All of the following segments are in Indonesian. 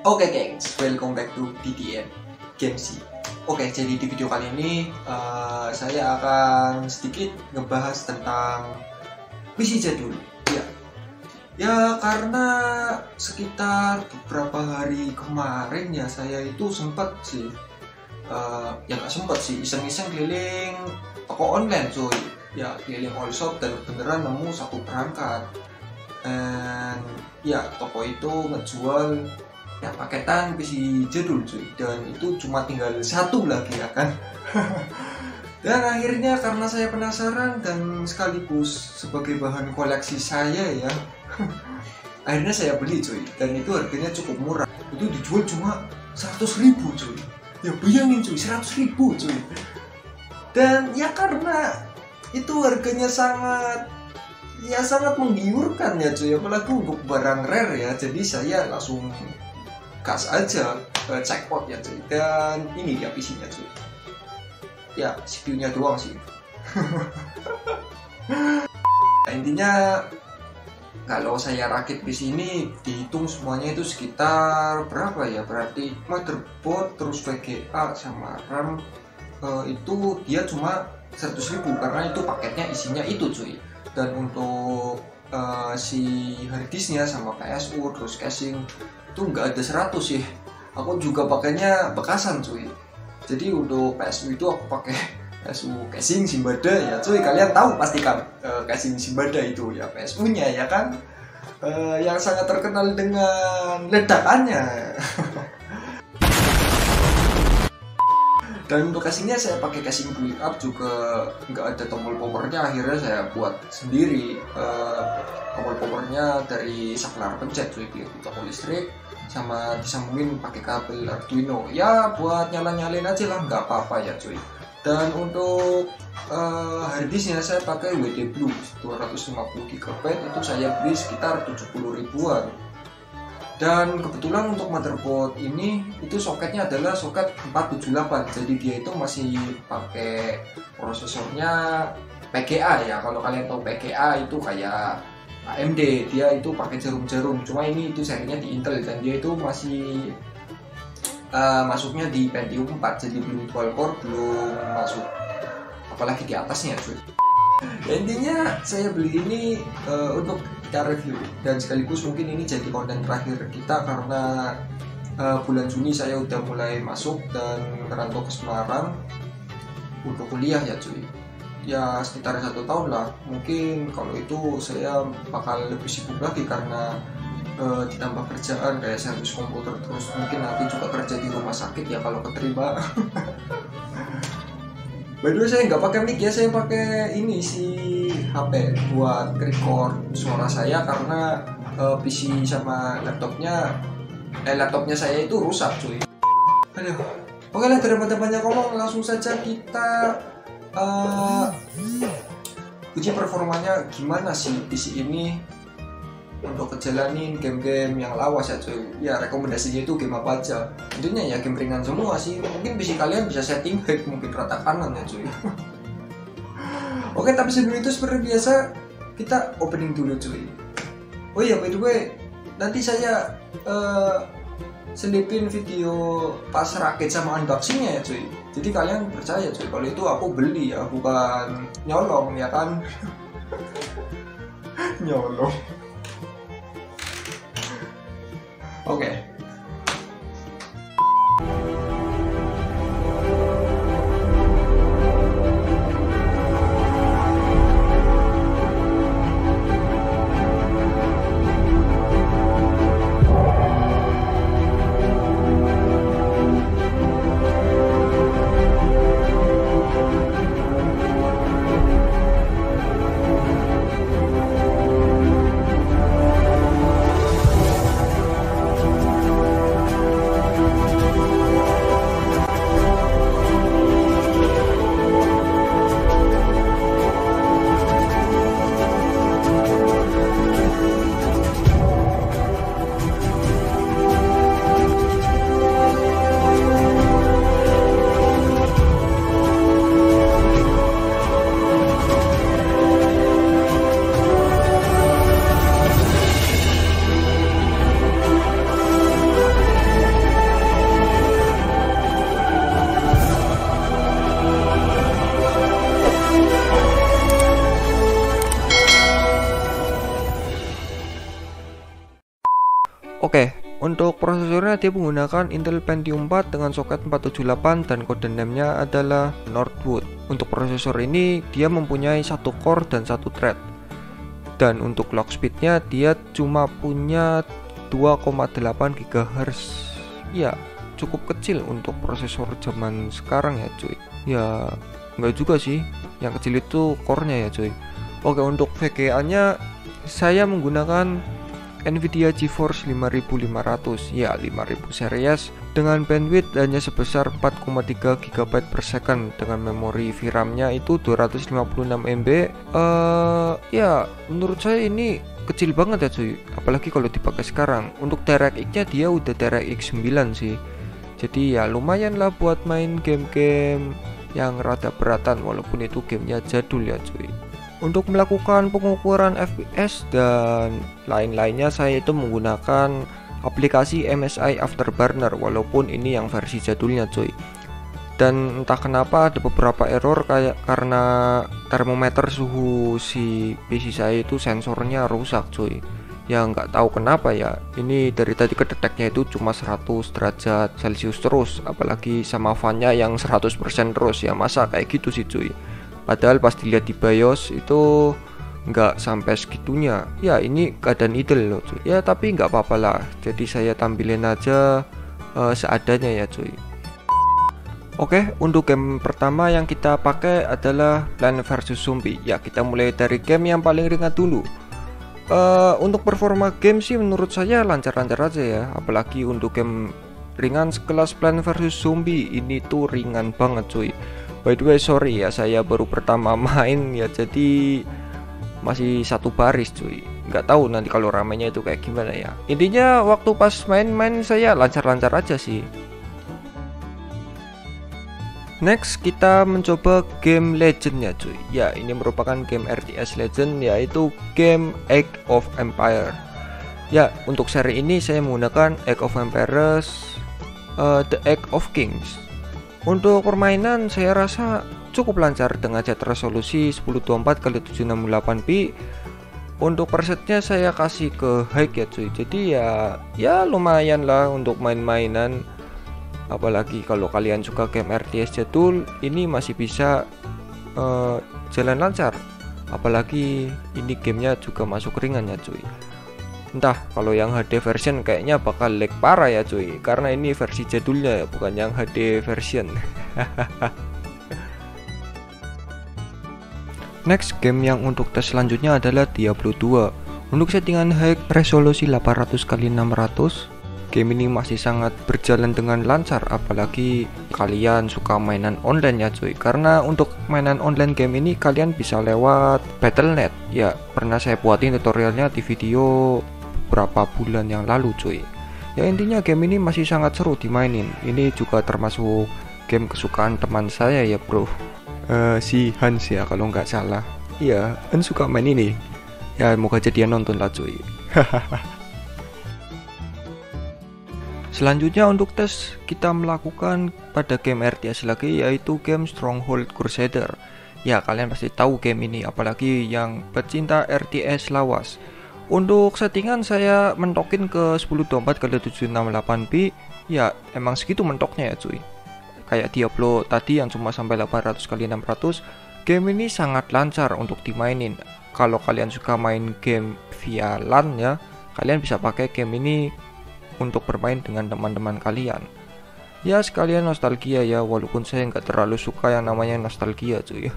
Oke gengs, welcome back to DDM Gamesy. Oke, jadi di video kali ini saya akan sedikit ngebahas tentang PC jadul. Ya karena sekitar beberapa hari kemarin ya saya itu sempat sih, ya nggak sempat sih, iseng-iseng keliling toko online cuy. Ya keliling all shop dan beneran nemu satu perangkat. Dan ya toko itu ngejual ya paketan PC jadul cuy, dan itu cuma tinggal satu lagi ya kan. Dan akhirnya karena saya penasaran dan sekaligus sebagai bahan koleksi saya ya, akhirnya saya beli cuy, dan itu harganya cukup murah. Itu dijual cuma 100.000 cuy. Ya bayangin cuy, 100.000 cuy. Dan ya karena itu harganya sangat menggiurkan ya cuy, apalagi untuk barang rare ya. Jadi saya langsung gas aja check out ya cuy, dan ini dia PC-nya cuy. Ya CPU-nya doang sih. Nah, intinya kalau saya rakit PC ini dihitung semuanya itu sekitar berapa ya, berarti motherboard terus VGA sama RAM itu dia cuma 100.000 karena itu paketnya isinya itu cuy. Dan untuk si harddisknya sama PSU terus casing itu nggak ada 100 sih. Aku juga pakainya bekasan cuy. Jadi untuk PSU itu aku pakai PSU casing Simbada ya cuy. Kalian tahu pasti kan casing Simbada itu ya, PSU nya ya kan, yang sangat terkenal dengan ledakannya. Dan untuk casingnya saya pakai casing pull up, juga nggak ada tombol powernya. Akhirnya saya buat sendiri tombol powernya dari saklar pencet cuy, di toko listrik, sama disambungin pakai kabel Arduino ya buat nyala-nyalain aja lah, nggak apa-apa ya cuy. Dan untuk harddisknya saya pakai WD Blue 250 GB, itu saya beli sekitar 70 ribuan. Dan kebetulan untuk motherboard ini itu soketnya adalah soket 478, jadi dia itu masih pakai prosesornya PGA ya. Kalau kalian tahu PGA itu kayak AMD, dia itu pakai jarum-jarum, cuma ini itu serinya di Intel dan dia itu masih masuknya di Pentium 4, jadi belum dual core, belum masuk apalagi di atasnya cuy. Ya, intinya saya beli ini untuk kita review, dan sekaligus mungkin ini jadi konten terakhir kita karena bulan Juni saya udah mulai masuk dan merantau ke Semarang untuk kuliah ya cuy. Ya sekitar 1 tahun lah, mungkin kalau itu saya bakal lebih sibuk lagi karena ditambah kerjaan kayak servis komputer, terus mungkin nanti juga kerja di rumah sakit ya kalau keterima. By the way, saya nggak pakai mic ya, saya pakai ini si HP buat record suara saya karena PC sama laptopnya saya itu rusak cuy. Aduh. Oke lah, daripada banyak ngomong, langsung saja kita uji performanya gimana sih PC ini untuk ngejalanin game-game yang lawas ya cuy. Ya rekomendasinya itu game apa aja, intinya ya game ringan semua sih. Mungkin PC kalian bisa setting hack, mungkin rata kanan ya cuy. Oke, tapi sebelum itu seperti biasa kita opening dulu cuy. Oh iya, by the way, nanti saya selipin video pas rakit sama unboxingnya ya cuy. Jadi kalian percaya cuy kalau itu aku beli ya, bukan nyolong ya kan. Nyolong. Oke. Oke, untuk prosesornya dia menggunakan Intel Pentium 4 dengan soket 478 dan kode name-nya adalah Northwood. Untuk prosesor ini dia mempunyai 1 core dan 1 thread. Dan untuk clock speed-nya dia cuma punya 2,8 GHz. Ya, cukup kecil untuk prosesor zaman sekarang ya cuy. Ya, enggak juga sih. Yang kecil itu core-nya ya cuy. Oke, untuk VGA-nya saya menggunakan Nvidia GeForce 5500, ya 5000 series dengan bandwidth hanya sebesar 4,3 GB per second dengan memori VRAM-nya itu 256 MB. Ya menurut saya ini kecil banget ya cuy, apalagi kalau dipakai sekarang. Untuk DirectX-nya dia udah DirectX 9 sih. Jadi ya lumayan lah buat main game-game yang rada beratan walaupun itu gamenya jadul ya cuy. Untuk melakukan pengukuran FPS dan lain-lainnya saya itu menggunakan aplikasi MSI Afterburner walaupun ini yang versi jadulnya cuy. Dan entah kenapa ada beberapa error kayak karena termometer suhu si PC saya itu sensornya rusak cuy. Ya nggak tahu kenapa ya. Ini dari tadi kedeteknya itu cuma 100 derajat Celcius terus, apalagi sama fan-nya yang 100% terus ya, masa kayak gitu sih cuy. Padahal pas dilihat di BIOS itu nggak sampai segitunya. Ya ini keadaan idle loh cuy. Ya tapi nggak apa-apa lah. Jadi saya tampilin aja seadanya ya cuy. Oke, untuk game pertama yang kita pakai adalah Plants vs Zombie. Ya kita mulai dari game yang paling ringan dulu. Untuk performa game sih menurut saya lancar-lancar aja ya. Apalagi untuk game ringan sekelas Plants vs Zombie ini tuh ringan banget cuy. By the way sorry ya, saya baru pertama main ya, jadi masih satu baris cuy. Nggak tahu nanti kalau ramenya itu kayak gimana ya. Intinya waktu pas main-main saya lancar-lancar aja sih. Next kita mencoba game Legend ya cuy. Ya ini merupakan game RTS Legend, yaitu game Age of Empire. Ya untuk seri ini saya menggunakan Age of Empires The Age of Kings. Untuk permainan saya rasa cukup lancar dengan cat resolusi 1024x768p. Untuk presetnya saya kasih ke high ya cuy. Jadi ya lumayan lah untuk main-mainan. Apalagi kalau kalian suka game RTS jadul, ini masih bisa jalan lancar. Apalagi ini gamenya juga masuk ringan ya cuy. Entah kalau yang HD version kayaknya bakal lag parah ya cuy, karena ini versi jadulnya ya, bukan yang HD version. Next game yang untuk tes selanjutnya adalah Diablo 2. Untuk settingan high resolusi 800x600, game ini masih sangat berjalan dengan lancar, apalagi kalian suka mainan online ya cuy. Karena untuk mainan online game ini kalian bisa lewat Battle.net. Ya pernah saya buatin tutorialnya di video berapa bulan yang lalu cuy. Ya intinya game ini masih sangat seru dimainin. Ini juga termasuk game kesukaan teman saya ya bro, si Hans ya kalau nggak salah. Iya Hans suka main ini. Ya moga jadi nonton lah cuy. Selanjutnya untuk tes kita melakukan pada game RTS lagi, yaitu game Stronghold Crusader. Ya kalian pasti tahu game ini, apalagi yang pecinta RTS lawas. Untuk settingan saya mentokin ke 1024x768p. Ya emang segitu mentoknya ya cuy. Kayak Diablo tadi yang cuma sampai 800x600. Game ini sangat lancar untuk dimainin. Kalau kalian suka main game via LAN ya, kalian bisa pakai game ini untuk bermain dengan teman-teman kalian. Ya sekalian nostalgia ya, walaupun saya nggak terlalu suka yang namanya nostalgia cuy.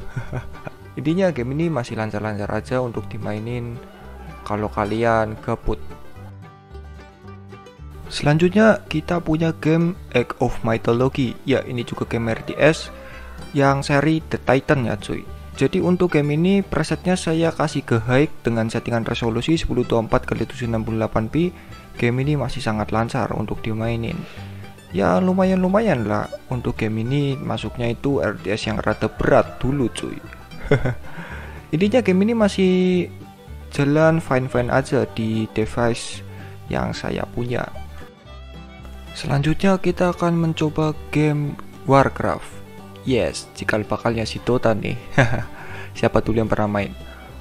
Intinya game ini masih lancar-lancar aja untuk dimainin kalau kalian gabut. Selanjutnya kita punya game Age of Mythology. Ya ini juga game RTS yang seri The Titan ya cuy. Jadi untuk game ini presetnya saya kasih ke high dengan settingan resolusi 1024x768p. Game ini masih sangat lancar untuk dimainin. Ya lumayan lah untuk game ini, masuknya itu RTS yang rada berat dulu cuy. Intinya game ini masih jalan fine-fine aja di device yang saya punya. Selanjutnya kita akan mencoba game Warcraft. Yes, cikal bakalnya si Dota nih. Siapa dulu yang pernah main?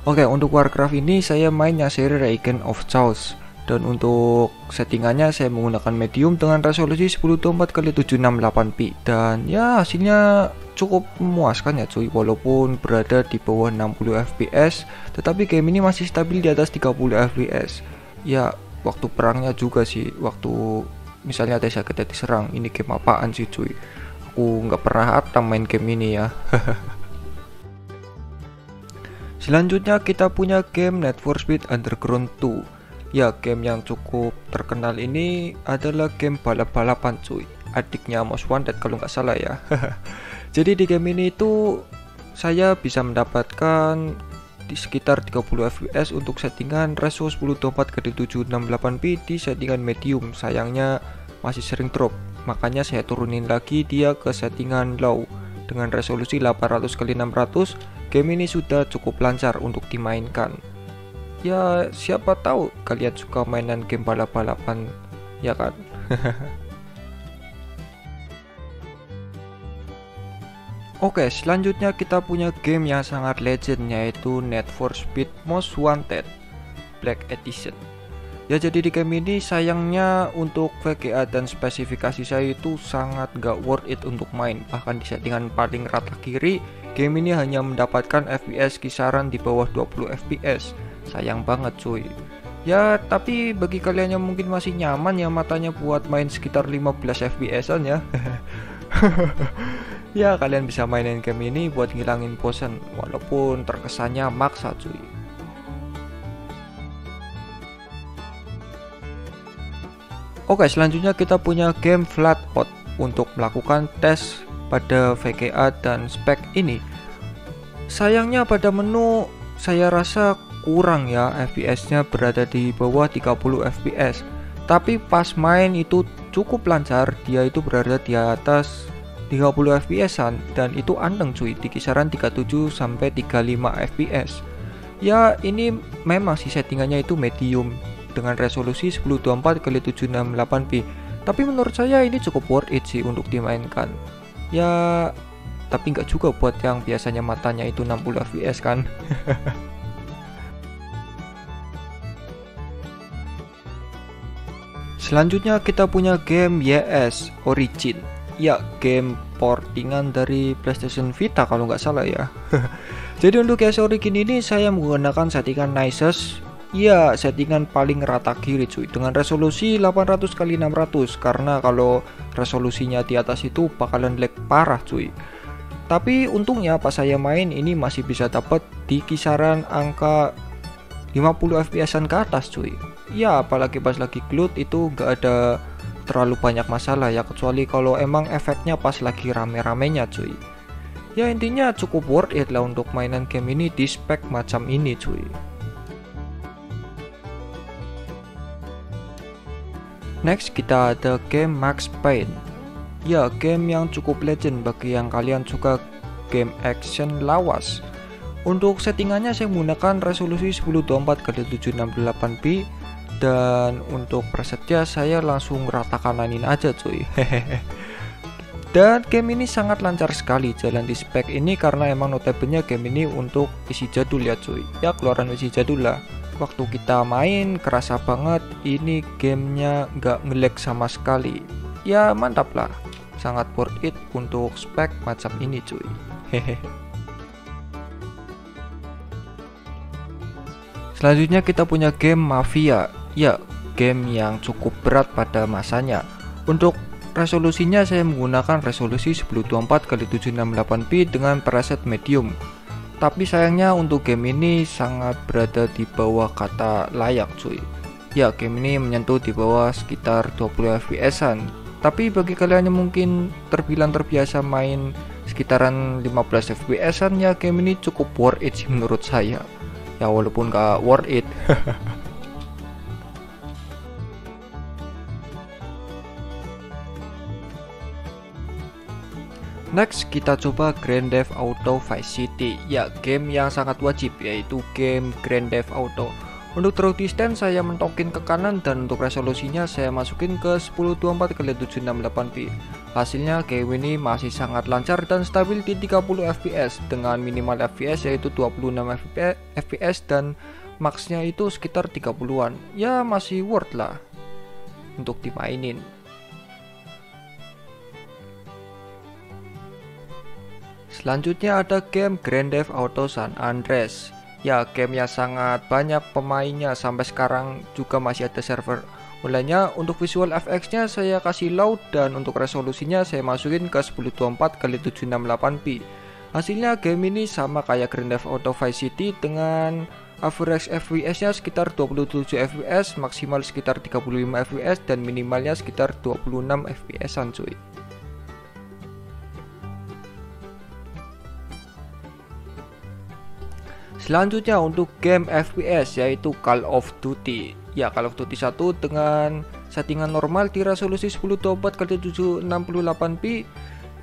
Oke, untuk Warcraft ini saya mainnya seri Reign of Chaos. Dan untuk settingannya saya menggunakan medium dengan resolusi 1024x768p. Dan ya hasilnya cukup memuaskan ya cuy, walaupun berada di bawah 60 fps, tetapi game ini masih stabil di atas 30 fps. Ya waktu perangnya juga sih, waktu misalnya Desa kita diserang, ini game apaan sih cuy, aku nggak pernah hatam main game ini ya. Selanjutnya kita punya game Need for Speed Underground 2. Ya, game yang cukup terkenal ini adalah game balap-balapan cuy, adiknya Most Wanted kalau nggak salah ya. Jadi di game ini itu saya bisa mendapatkan di sekitar 30 fps untuk settingan ratio 1024x768p di settingan medium. Sayangnya masih sering drop, makanya saya turunin lagi dia ke settingan low dengan resolusi 800x600. Game ini sudah cukup lancar untuk dimainkan. Ya siapa tahu kalian suka mainan game balap-balapan, ya kan? Oke, selanjutnya kita punya game yang sangat legend, yaitu Need for Speed Most Wanted Black Edition. Ya jadi di game ini sayangnya untuk VGA dan spesifikasi saya itu sangat gak worth it untuk main. Bahkan di settingan paling rata kiri, game ini hanya mendapatkan FPS kisaran di bawah 20 fps. Sayang banget cuy. Ya tapi bagi kalian yang mungkin masih nyaman ya matanya buat main sekitar 15 fps-an ya. Ya kalian bisa mainin game ini buat ngilangin bosan, walaupun terkesannya maksa cuy. Oke, selanjutnya kita punya game Flatout. Untuk melakukan tes pada VGA dan spek ini, sayangnya pada menu saya rasa kurang ya, FPS-nya berada di bawah 30 fps. Tapi pas main itu cukup lancar, dia itu berada di atas 30 fps-an dan itu anteng cuy, di kisaran 37 sampai 35 fps. Ya ini memang sih settingannya itu medium dengan resolusi 1024x768p. Tapi menurut saya ini cukup worth it sih untuk dimainkan. Ya tapi nggak juga buat yang biasanya matanya itu 60 fps kan. Selanjutnya kita punya game YS Origin. Ya, game portingan dari PlayStation Vita kalau nggak salah ya. Jadi untuk YS Origin ini saya menggunakan settingan nicest. Ya, settingan paling rata kiri cuy, dengan resolusi 800x600, karena kalau resolusinya di atas itu bakalan lag parah cuy. Tapi untungnya pas saya main ini masih bisa dapat di kisaran angka 50 fps-an ke atas cuy. Ya apalagi pas lagi glut itu gak ada terlalu banyak masalah ya, kecuali kalau emang efeknya pas lagi rame-ramenya cuy. Ya intinya cukup worth it lah untuk mainan game ini di spek macam ini cuy. Next kita ada game Max Payne. Ya game yang cukup legend bagi yang kalian suka game action lawas. Untuk settingannya saya menggunakan resolusi 1024x768p. Dan untuk presetnya saya langsung rata kananin aja cuy. Dan game ini sangat lancar sekali jalan di spek ini, karena emang notabene game ini untuk PC jadul ya cuy. Ya keluaran PC jadul lah. Waktu kita main kerasa banget, ini gamenya nggak nge-lag sama sekali. Ya mantap lah, sangat worth it untuk spek macam ini cuy. Hehehe. Selanjutnya kita punya game Mafia. Ya, game yang cukup berat pada masanya. Untuk resolusinya saya menggunakan resolusi 1024x768p dengan preset medium. Tapi sayangnya untuk game ini sangat berada di bawah kata layak cuy. Ya, game ini menyentuh di bawah sekitar 20 fps-an. Tapi bagi kalian yang mungkin terbilang terbiasa main sekitaran 15 fps-an, ya game ini cukup worth it sih menurut saya. Ya walaupun gak worth it. Next kita coba Grand Theft Auto Vice City. Ya game yang sangat wajib, yaitu game Grand Theft Auto. Untuk throw distance saya mentokin ke kanan, dan untuk resolusinya saya masukin ke 1024x768p. Hasilnya game ini masih sangat lancar dan stabil di 30 fps dengan minimal fps yaitu 26 fps dan Max-nya itu sekitar 30-an. Ya masih worth lah untuk dimainin. Selanjutnya ada game Grand Theft Auto San Andreas. Ya, gamenya sangat banyak pemainnya, sampai sekarang juga masih ada server online-nya. Untuk visual FX-nya saya kasih low, dan untuk resolusinya saya masukin ke 1024x768p. Hasilnya game ini sama kayak Grand Theft Auto Vice City dengan average FPS-nya sekitar 27 fps, maksimal sekitar 35 fps, dan minimalnya sekitar 26 fps-an cuy. Selanjutnya untuk game FPS yaitu Call of Duty. Ya, Call of Duty 1 dengan settingan normal di resolusi 1024x768p.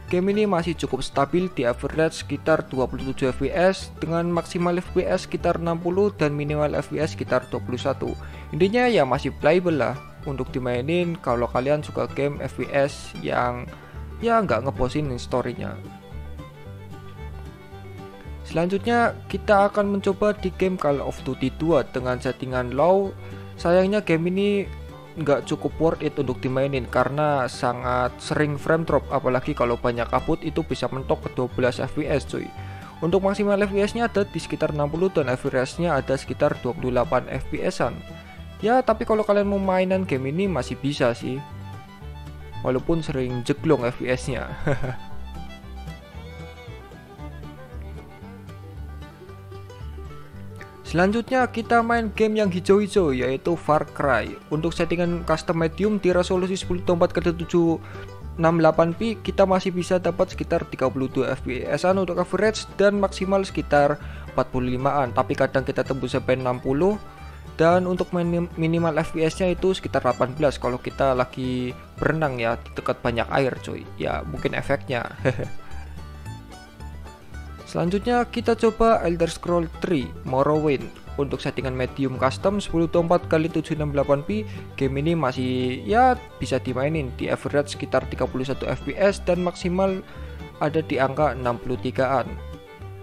Game ini masih cukup stabil di average sekitar 27 fps dengan maksimal fps sekitar 60 dan minimal fps sekitar 21. Intinya ya masih playable lah untuk dimainin kalau kalian suka game FPS yang ya nggak ngebosenin storynya. Selanjutnya kita akan mencoba di game Call of Duty 2 dengan settingan low. Sayangnya game ini nggak cukup worth it untuk dimainin karena sangat sering frame drop, apalagi kalau banyak kabut itu bisa mentok ke 12 fps cuy. Untuk maksimal fps-nya ada di sekitar 60 dan average-nya ada sekitar 28 fps-an. Ya, tapi kalau kalian mau mainan game ini masih bisa sih, walaupun sering jeglong fps-nya. Selanjutnya kita main game yang hijau-hijau yaitu Far Cry. Untuk settingan custom medium di resolusi 1024x768p kita masih bisa dapat sekitar 32 fps-an untuk average dan maksimal sekitar 45-an, tapi kadang kita tembus sampai 60. Dan untuk minimal fps-nya itu sekitar 18 kalau kita lagi berenang ya di dekat banyak air cuy. Ya mungkin efeknya. Selanjutnya kita coba Elder Scrolls 3 Morrowind. Untuk settingan medium custom 1024x768p, game ini masih ya bisa dimainin di average sekitar 31 fps dan maksimal ada di angka 63-an.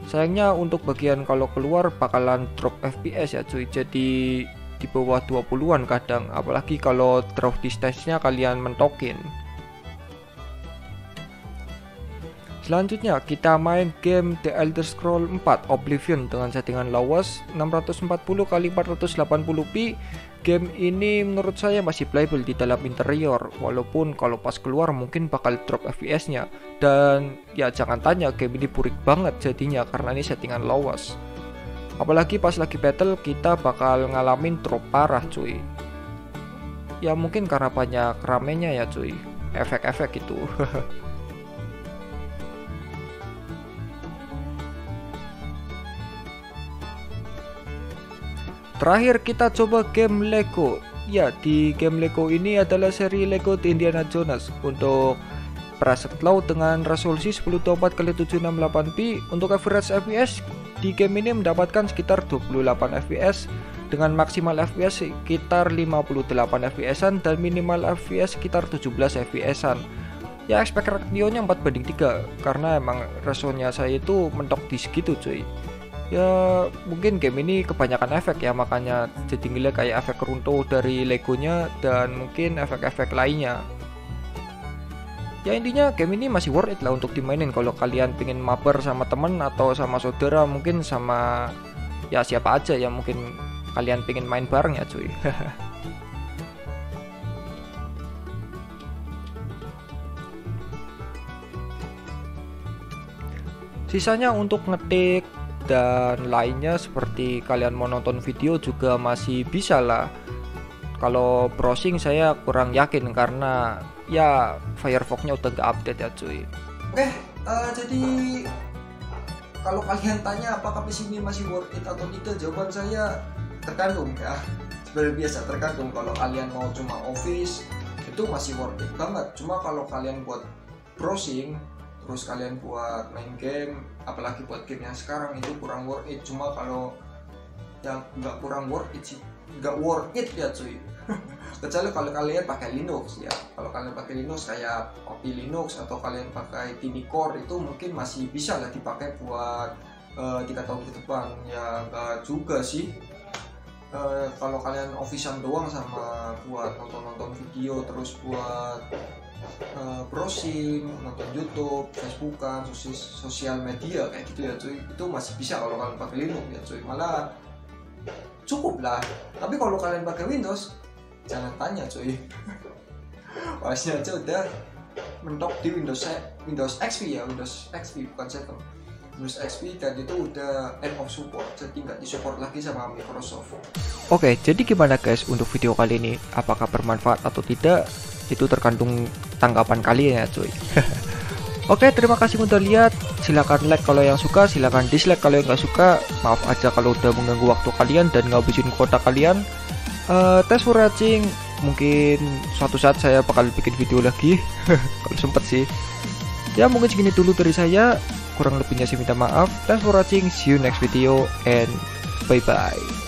Sayangnya untuk bagian kalau keluar bakalan drop fps ya cuy, jadi di bawah 20-an kadang, apalagi kalau drop distance-nya kalian mentokin. Selanjutnya kita main game The Elder Scrolls 4 Oblivion dengan settingan lowest 640x480p. Game ini menurut saya masih playable di dalam interior, walaupun kalau pas keluar mungkin bakal drop fps-nya. Dan ya jangan tanya, game ini burik banget jadinya karena ini settingan lowest. Apalagi pas lagi battle kita bakal ngalamin drop parah cuy. Ya mungkin karena banyak ramenya ya cuy, efek-efek gitu. Terakhir kita coba game Lego. Ya, di game Lego ini adalah seri Lego The Indiana Jones. Untuk preset low dengan resolusi 1024x768p. Untuk average fps di game ini mendapatkan sekitar 28 fps dengan maksimal fps sekitar 58 fps-an dan minimal fps sekitar 17 fps-an. Ya, aspek ratio-nya 4:3 karena emang resonya saya itu mentok di segitu cuy. Ya mungkin game ini kebanyakan efek ya, makanya jadi ngeliat kayak efek runtuh dari legonya dan mungkin efek-efek lainnya. Ya intinya game ini masih worth it lah untuk dimainin kalau kalian pengen mabar sama temen atau sama saudara, mungkin sama ya siapa aja yang mungkin kalian pengen main bareng ya cuy. Sisanya untuk ngetik dan lainnya seperti kalian mau nonton video juga masih bisa lah. Kalau browsing saya kurang yakin karena ya Firefox-nya udah nggak update ya cuy. Oke, jadi kalau kalian tanya apakah PC ini masih worth it atau tidak, jawaban saya tergantung ya. Seperti biasa tergantung. Kalau kalian mau cuma office itu masih worth it banget. Cuma kalau kalian buat browsing terus kalian buat main game, apalagi buat game yang sekarang itu kurang worth it. Cuma kalau yang nggak kurang worth it sih, nggak worth it ya cuy. Kecuali kalau kalian pakai Linux ya. Kalau kalian pakai Linux kayak Opi Linux atau kalian pakai Tiny Core itu mungkin masih bisa lah dipakai buat 3 tahun ke depan. Ya nggak juga sih. kalau kalian official doang sama buat nonton video, terus buat browsing, nonton YouTube, Facebookan, sosial media kayak gitu ya cuy, itu masih bisa kalau kalian pakai Linux ya cuy, malah cukup lah. Tapi kalau kalian pakai Windows, jangan tanya cuy. Wasnya aja udah mentok di Windows XP ya, Windows XP bukan 7, Windows XP, dan itu udah end of support, jadi nggak disupport lagi sama Microsoft. Oke, jadi gimana guys untuk video kali ini? Apakah bermanfaat atau tidak? Itu tergantung tanggapan kalian ya cuy. Oke, terima kasih udah lihat. Silahkan like kalau yang suka, silahkan dislike kalau yang nggak suka. Maaf aja kalau udah mengganggu waktu kalian dan ngabisin kuota kalian. Thanks for watching. Mungkin suatu saat saya bakal bikin video lagi kalau sempet sih. Ya mungkin segini dulu dari saya. Kurang lebihnya saya minta maaf. Thanks for watching. See you next video and bye bye.